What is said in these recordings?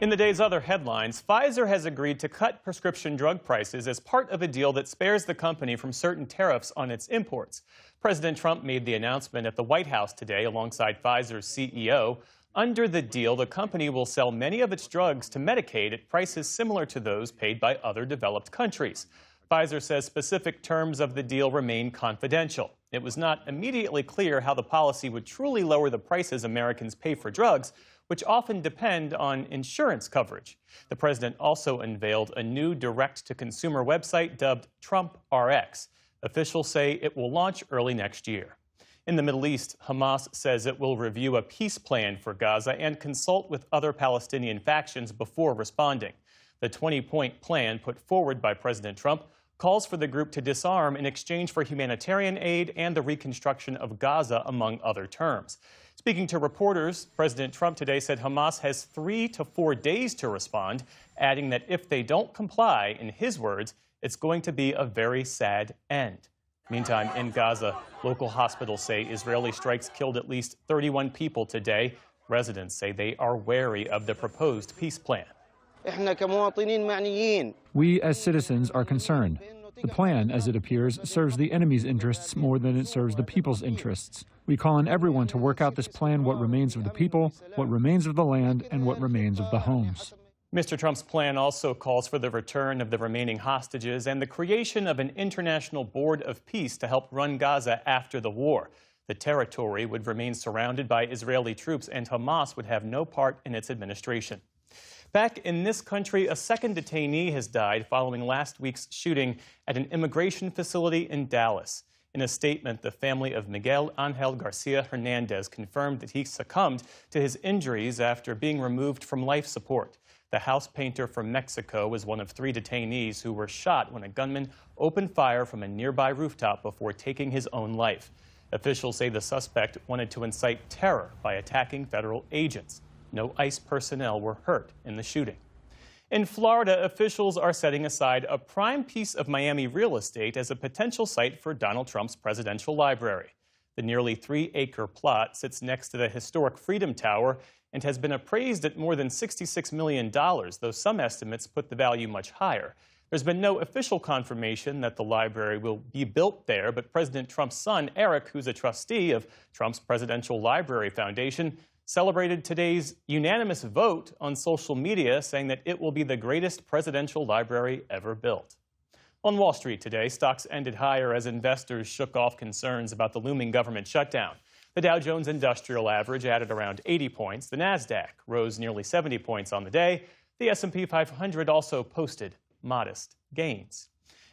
In the day's other headlines, Pfizer has agreed to cut prescription drug prices as part of a deal that spares the company from certain tariffs on its imports. President Trump made the announcement at the White House today alongside Pfizer's CEO. Under the deal, the company will sell many of its drugs to Medicaid at prices similar to those paid by other developed countries. Pfizer says specific terms of the deal remain confidential. It was not immediately clear how the policy would truly lower the prices Americans pay for drugs, which often depend on insurance coverage. The president also unveiled a new direct-to-consumer website dubbed Trump RX. Officials say it will launch early next year. In the Middle East, Hamas says it will review a peace plan for Gaza and consult with other Palestinian factions before responding. The 20-point plan put forward by President Trump calls for the group to disarm in exchange for humanitarian aid and the reconstruction of Gaza, among other terms. Speaking to reporters, President Trump today said Hamas has 3 to 4 days to respond, adding that if they don't comply, in his words, it's going to be a very sad end. Meantime, in Gaza, local hospitals say Israeli strikes killed at least 31 people today. Residents say they are wary of the proposed peace plan. We as citizens are concerned. The plan, as it appears, serves the enemy's interests more than it serves the people's interests. We call on everyone to work out this plan, what remains of the people, what remains of the land, and what remains of the homes. Mr. Trump's plan also calls for the return of the remaining hostages and the creation of an international board of peace to help run Gaza after the war. The territory would remain surrounded by Israeli troops, and Hamas would have no part in its administration. Back in this country, a second detainee has died following last week's shooting at an immigration facility in Dallas. In a statement, the family of Miguel Angel Garcia Hernandez confirmed that he succumbed to his injuries after being removed from life support. The house painter from Mexico was one of 3 detainees who were shot when a gunman opened fire from a nearby rooftop before taking his own life. Officials say the suspect wanted to incite terror by attacking federal agents. No ICE personnel were hurt in the shooting. In Florida, officials are setting aside a prime piece of Miami real estate as a potential site for Donald Trump's presidential library. The nearly 3-acre plot sits next to the historic Freedom Tower and has been appraised at more than $66 million, though some estimates put the value much higher. There's been no official confirmation that the library will be built there, but President Trump's son, Eric, who's a trustee of Trump's Presidential Library Foundation, celebrated today's unanimous vote on social media, saying that it will be the greatest presidential library ever built. On Wall Street today, stocks ended higher as investors shook off concerns about the looming government shutdown. The Dow Jones Industrial Average added around 80 points. The Nasdaq rose nearly 70 points on the day. The S&P 500 also posted modest gains.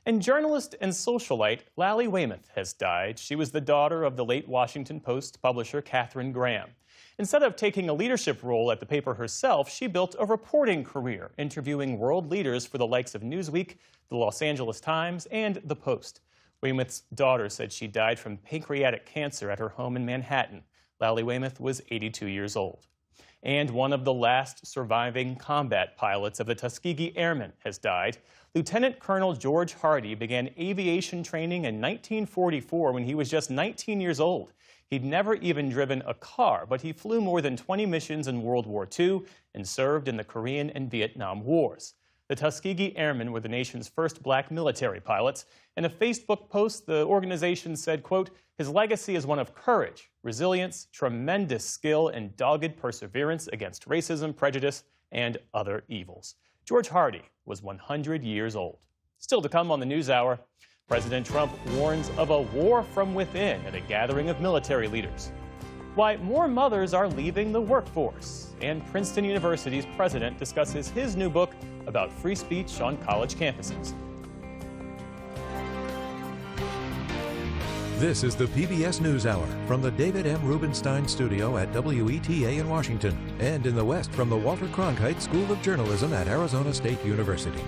And journalist and socialite Lally Weymouth has died. She was the daughter of the late Washington Post publisher Katharine Graham. Instead of taking a leadership role at the paper herself, she built a reporting career, interviewing world leaders for the likes of Newsweek, the Los Angeles Times, and the Post. Weymouth's daughter said she died from pancreatic cancer at her home in Manhattan. Lally Weymouth was 82 years old. And one of the last surviving combat pilots of the Tuskegee Airmen has died. Lieutenant Colonel George Hardy began aviation training in 1944 when he was just 19 years old. He'd never even driven a car, but he flew more than 20 missions in World War II and served in the Korean and Vietnam Wars. The Tuskegee Airmen were the nation's first black military pilots. In a Facebook post, the organization said, quote, "His legacy is one of courage, resilience, tremendous skill, and dogged perseverance against racism, prejudice, and other evils." George Hardy was 100 years old. Still to come on the NewsHour, President Trump warns of a war from within at a gathering of military leaders. Why more mothers are leaving the workforce. And Princeton University's president discusses his new book about free speech on college campuses. This is the PBS NewsHour from the David M. Rubenstein studio at WETA in Washington and in the West from the Walter Cronkite School of Journalism at Arizona State University.